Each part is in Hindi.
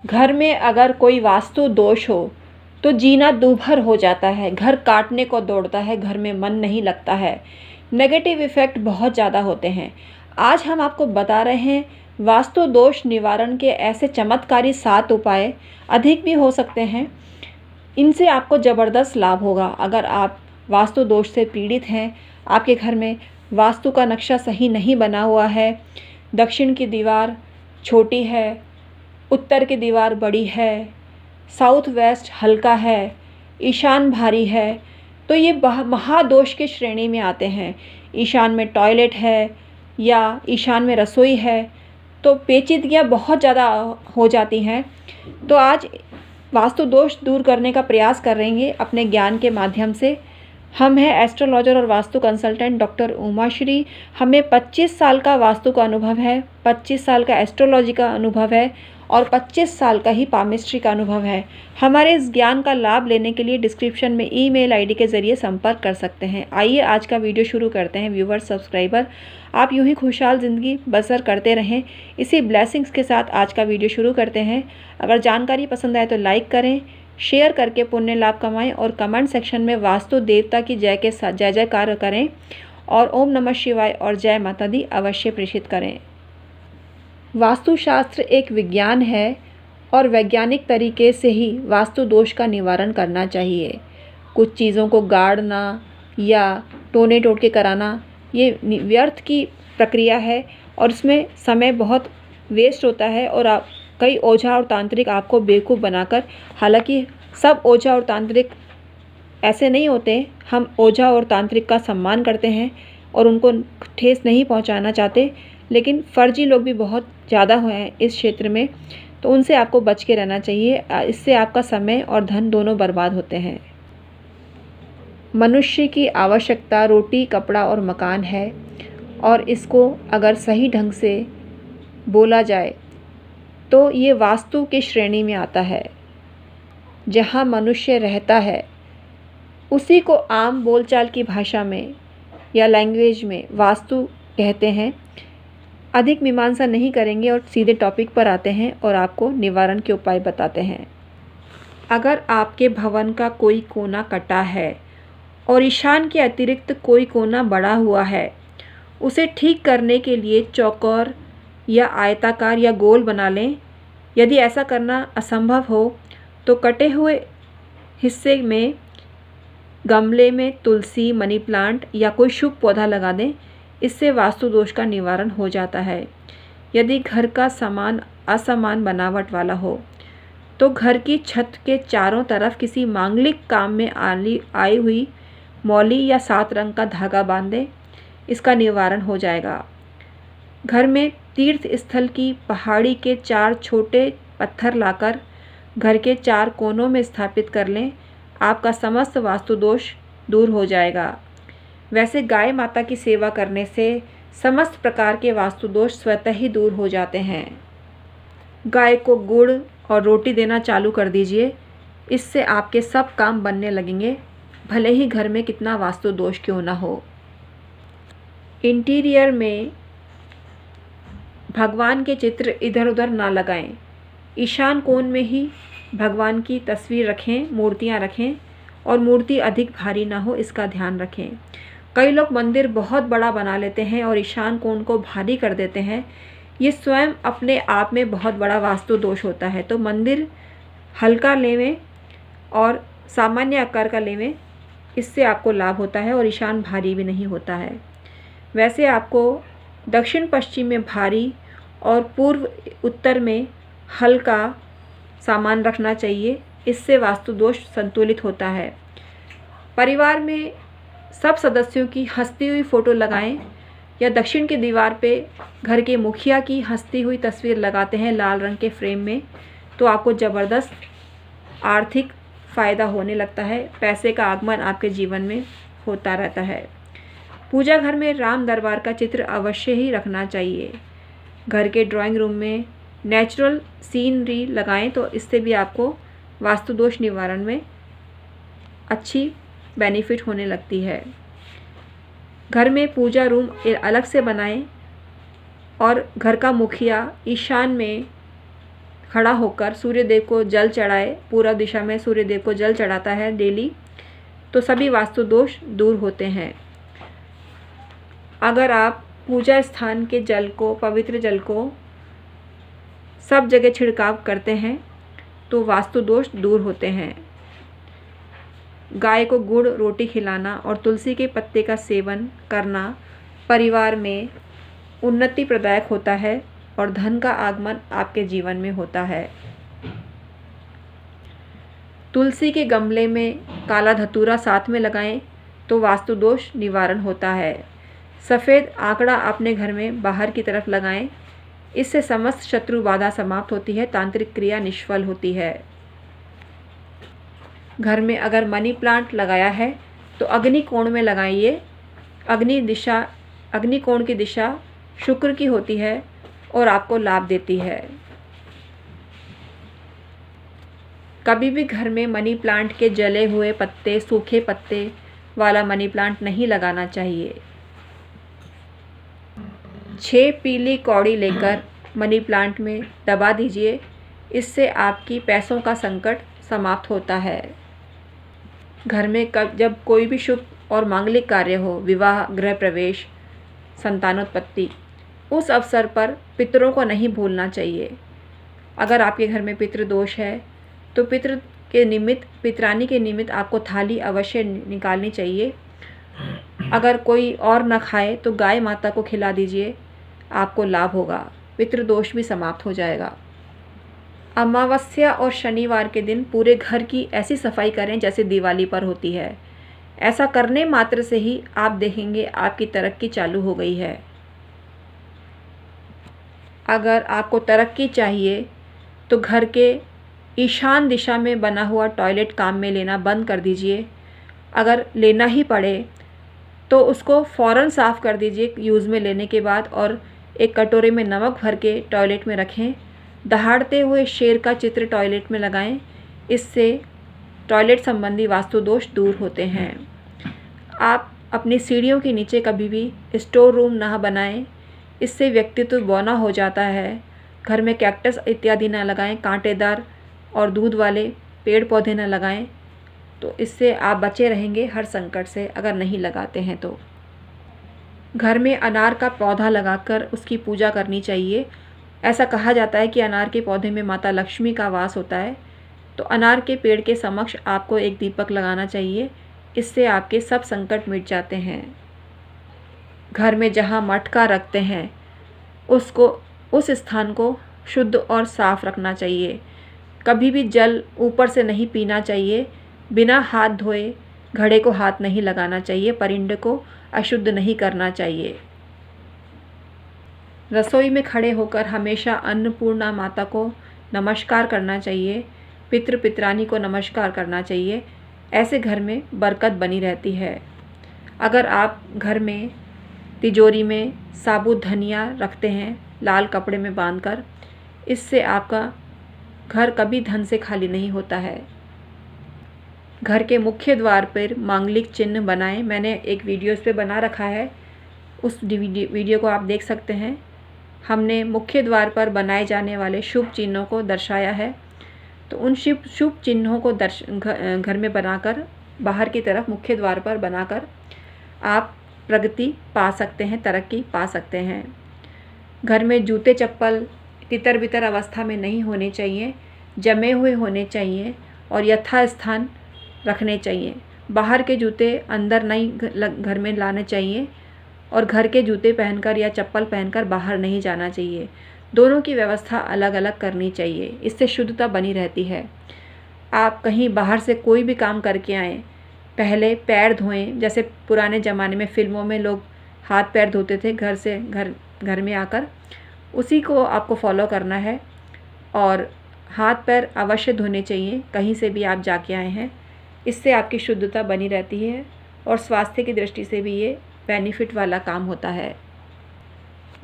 घर में अगर कोई वास्तु दोष हो तो जीना दूभर हो जाता है, घर काटने को दौड़ता है, घर में मन नहीं लगता है, नेगेटिव इफ़ेक्ट बहुत ज़्यादा होते हैं। आज हम आपको बता रहे हैं वास्तु दोष निवारण के ऐसे चमत्कारी 7 उपाय, अधिक भी हो सकते हैं। इनसे आपको ज़बरदस्त लाभ होगा। अगर आप वास्तु दोष से पीड़ित हैं, आपके घर में वास्तु का नक्शा सही नहीं बना हुआ है, दक्षिण की दीवार छोटी है, उत्तर की दीवार बड़ी है, साउथ वेस्ट हल्का है, ईशान भारी है, तो ये महादोष की श्रेणी में आते हैं। ईशान में टॉयलेट है या ईशान में रसोई है तो पेचीदगियाँ बहुत ज़्यादा हो जाती हैं। तो आज वास्तु दोष दूर करने का प्रयास करेंगे अपने ज्ञान के माध्यम से। हम हैं एस्ट्रोलॉजर और वास्तु कंसल्टेंट डॉक्टर उमाश्री। हमें 25 साल का वास्तु का अनुभव है, 25 साल का एस्ट्रोलॉजी का अनुभव है और 25 साल का ही पामिस्ट्री का अनुभव है। हमारे इस ज्ञान का लाभ लेने के लिए डिस्क्रिप्शन में ईमेल आईडी के ज़रिए संपर्क कर सकते हैं। आइए आज का वीडियो शुरू करते हैं। व्यूवर सब्सक्राइबर, आप यूं ही खुशहाल ज़िंदगी बसर करते रहें, इसी ब्लेसिंग्स के साथ आज का वीडियो शुरू करते हैं। अगर जानकारी पसंद आए तो लाइक करें, शेयर करके पुण्य लाभ कमाएं और कमेंट सेक्शन में वास्तु देवता की जय के साथ जय जयकार करें और ओम नमः शिवाय और जय माता दी अवश्य प्रेषित करें। वास्तुशास्त्र एक विज्ञान है और वैज्ञानिक तरीके से ही वास्तु दोष का निवारण करना चाहिए। कुछ चीज़ों को गाड़ना या टोने टोटके कराना ये व्यर्थ की प्रक्रिया है और इसमें समय बहुत वेस्ट होता है और आप कई ओझा और तांत्रिक आपको बेवकूफ़ बनाकर, हालांकि सब ओझा और तांत्रिक ऐसे नहीं होते, हम ओझा और तांत्रिक का सम्मान करते हैं और उनको ठेस नहीं पहुंचाना चाहते, लेकिन फर्जी लोग भी बहुत ज़्यादा हुए हैं इस क्षेत्र में, तो उनसे आपको बच के रहना चाहिए। इससे आपका समय और धन दोनों बर्बाद होते हैं। मनुष्य की आवश्यकता रोटी, कपड़ा और मकान है और इसको अगर सही ढंग से बोला जाए तो ये वास्तु की श्रेणी में आता है। जहाँ मनुष्य रहता है उसी को आम बोलचाल की भाषा में या लैंग्वेज में वास्तु कहते हैं। अधिक मीमांसा नहीं करेंगे और सीधे टॉपिक पर आते हैं और आपको निवारण के उपाय बताते हैं। अगर आपके भवन का कोई कोना कटा है और ईशान के अतिरिक्त कोई कोना बढ़ा हुआ है, उसे ठीक करने के लिए चौकोर या आयताकार या गोल बना लें। यदि ऐसा करना असंभव हो तो कटे हुए हिस्से में गमले में तुलसी, मनी प्लांट या कोई शुभ पौधा लगा दें। इससे वास्तु दोष का निवारण हो जाता है। यदि घर का सामान असमान बनावट वाला हो तो घर की छत के चारों तरफ किसी मांगलिक काम में आई हुई मौली या 7 रंग का धागा बांध दें। इसका निवारण हो जाएगा। घर में तीर्थ स्थल की पहाड़ी के 4 छोटे पत्थर लाकर घर के 4 कोनों में स्थापित कर लें। आपका समस्त वास्तु दोष दूर हो जाएगा। वैसे गाय माता की सेवा करने से समस्त प्रकार के वास्तु दोष स्वतः ही दूर हो जाते हैं। गाय को गुड़ और रोटी देना चालू कर दीजिए, इससे आपके सब काम बनने लगेंगे, भले ही घर में कितना वास्तु दोष क्यों ना हो। इंटीरियर में भगवान के चित्र इधर उधर ना लगाएं। ईशान कोण में ही भगवान की तस्वीर रखें, मूर्तियां रखें और मूर्ति अधिक भारी ना हो, इसका ध्यान रखें। कई लोग मंदिर बहुत बड़ा बना लेते हैं और ईशान कोण को भारी कर देते हैं। ये स्वयं अपने आप में बहुत बड़ा वास्तु दोष होता है। तो मंदिर हल्का लेवें और सामान्य आकार का लेवें, इससे आपको लाभ होता है और ईशान भारी भी नहीं होता है। वैसे आपको दक्षिण पश्चिम में भारी और पूर्व उत्तर में हल्का सामान रखना चाहिए, इससे वास्तु दोष संतुलित होता है। परिवार में सब सदस्यों की हंसती हुई फ़ोटो लगाएं या दक्षिण की दीवार पे घर के मुखिया की हंसती हुई तस्वीर लगाते हैं लाल रंग के फ्रेम में, तो आपको ज़बरदस्त आर्थिक फ़ायदा होने लगता है। पैसे का आगमन आपके जीवन में होता रहता है। पूजा घर में राम दरबार का चित्र अवश्य ही रखना चाहिए। घर के ड्राइंग रूम में नेचुरल सीनरी लगाएं तो इससे भी आपको वास्तु दोष निवारण में अच्छी बेनिफिट होने लगती है। घर में पूजा रूम अलग से बनाएं और घर का मुखिया ईशान में खड़ा होकर सूर्यदेव को जल चढ़ाए, पूर्व दिशा में सूर्यदेव को जल चढ़ाता है डेली, तो सभी वास्तु दोष दूर होते हैं। अगर आप पूजा स्थान के जल को, पवित्र जल को सब जगह छिड़काव करते हैं तो वास्तु दोष दूर होते हैं। गाय को गुड़ रोटी खिलाना और तुलसी के पत्ते का सेवन करना परिवार में उन्नति प्रदायक होता है और धन का आगमन आपके जीवन में होता है। तुलसी के गमले में काला धतूरा साथ में लगाएं तो वास्तु दोष निवारण होता है। सफ़ेद आंकड़ा अपने घर में बाहर की तरफ लगाएं, इससे समस्त शत्रु बाधा समाप्त होती है, तांत्रिक क्रिया निष्फल होती है। घर में अगर मनी प्लांट लगाया है तो अग्नि कोण में लगाइए। अग्नि कोण की दिशा शुक्र की होती है और आपको लाभ देती है। कभी भी घर में मनी प्लांट के जले हुए पत्ते, सूखे पत्ते वाला मनी प्लांट नहीं लगाना चाहिए। 6 पीली कौड़ी लेकर मनी प्लांट में दबा दीजिए, इससे आपकी पैसों का संकट समाप्त होता है। घर में जब कोई भी शुभ और मांगलिक कार्य हो, विवाह, गृह प्रवेश, संतानोत्पत्ति, उस अवसर पर पितरों को नहीं भूलना चाहिए। अगर आपके घर में पितृदोष है तो पितरानी के निमित्त आपको थाली अवश्य निकालनी चाहिए। अगर कोई और न खाए तो गाय माता को खिला दीजिए, आपको लाभ होगा, पितृदोष भी समाप्त हो जाएगा। अमावस्या और शनिवार के दिन पूरे घर की ऐसी सफाई करें जैसे दिवाली पर होती है। ऐसा करने मात्र से ही आप देखेंगे आपकी तरक्की चालू हो गई है। अगर आपको तरक्की चाहिए तो घर के ईशान दिशा में बना हुआ टॉयलेट काम में लेना बंद कर दीजिए। अगर लेना ही पड़े तो उसको फ़ौरन साफ़ कर दीजिए यूज़ में लेने के बाद, और एक कटोरे में नमक भर के टॉयलेट में रखें। दहाड़ते हुए शेर का चित्र टॉयलेट में लगाएं, इससे टॉयलेट संबंधी वास्तु दोष दूर होते हैं। आप अपनी सीढ़ियों के नीचे कभी भी स्टोर रूम ना बनाएं, इससे व्यक्तित्व बौना हो जाता है। घर में कैक्टस इत्यादि ना लगाएं, कांटेदार और दूध वाले पेड़ पौधे ना लगाएं, तो इससे आप बचे रहेंगे हर संकट से अगर नहीं लगाते हैं तो। घर में अनार का पौधा लगाकर उसकी पूजा करनी चाहिए। ऐसा कहा जाता है कि अनार के पौधे में माता लक्ष्मी का वास होता है, तो अनार के पेड़ के समक्ष आपको एक दीपक लगाना चाहिए, इससे आपके सब संकट मिट जाते हैं। घर में जहाँ मटका रखते हैं उस स्थान को शुद्ध और साफ रखना चाहिए। कभी भी जल ऊपर से नहीं पीना चाहिए। बिना हाथ धोए घड़े को हाथ नहीं लगाना चाहिए। परिंड को अशुद्ध नहीं करना चाहिए। रसोई में खड़े होकर हमेशा अन्नपूर्णा माता को नमस्कार करना चाहिए। पितरानी को नमस्कार करना चाहिए। ऐसे घर में बरकत बनी रहती है। अगर आप घर में तिजोरी में साबुत धनिया रखते हैं लाल कपड़े में बांधकर, इससे आपका घर कभी धन से खाली नहीं होता है। घर के मुख्य द्वार पर मांगलिक चिन्ह बनाएं। मैंने एक वीडियो इस पे बना रखा है, उस वीडियो को आप देख सकते हैं। हमने मुख्य द्वार पर बनाए जाने वाले शुभ चिन्हों को दर्शाया है, तो उन शुभ चिन्हों को घर में बनाकर बाहर की तरफ मुख्य द्वार पर बनाकर आप प्रगति पा सकते हैं, तरक्की पा सकते हैं। घर में जूते चप्पल तितर बितर अवस्था में नहीं होने चाहिए, जमे हुए होने चाहिए और यथास्थान रखने चाहिए। बाहर के जूते अंदर नहीं घर में लाने चाहिए और घर के जूते पहनकर या चप्पल पहनकर बाहर नहीं जाना चाहिए। दोनों की व्यवस्था अलग अलग करनी चाहिए, इससे शुद्धता बनी रहती है। आप कहीं बाहर से कोई भी काम करके आएँ, पहले पैर धोएं। जैसे पुराने ज़माने में फिल्मों में लोग हाथ पैर धोते थे घर में आकर, उसी को आपको फॉलो करना है। और हाथ पैर अवश्य धोने चाहिए कहीं से भी आप जाके आए हैं, इससे आपकी शुद्धता बनी रहती है और स्वास्थ्य की दृष्टि से भी ये बेनिफिट वाला काम होता है।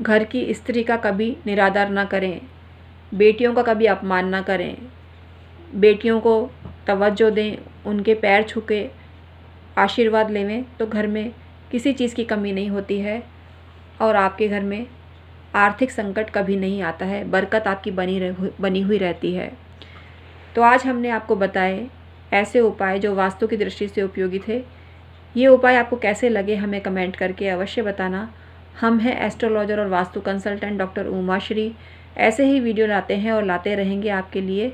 घर की स्त्री का कभी निरादर ना करें, बेटियों का कभी अपमान ना करें। बेटियों को तवज्जो दें, उनके पैर छू के आशीर्वाद लेवें, तो घर में किसी चीज़ की कमी नहीं होती है और आपके घर में आर्थिक संकट कभी नहीं आता है, बरकत आपकी बनी हुई रहती है। तो आज हमने आपको बताए ऐसे उपाय जो वास्तु की दृष्टि से उपयोगी थे। ये उपाय आपको कैसे लगे हमें कमेंट करके अवश्य बताना। हम हैं एस्ट्रोलॉजर और वास्तु कंसल्टेंट डॉक्टर उमा श्री। ऐसे ही वीडियो लाते हैं और लाते रहेंगे आपके लिए।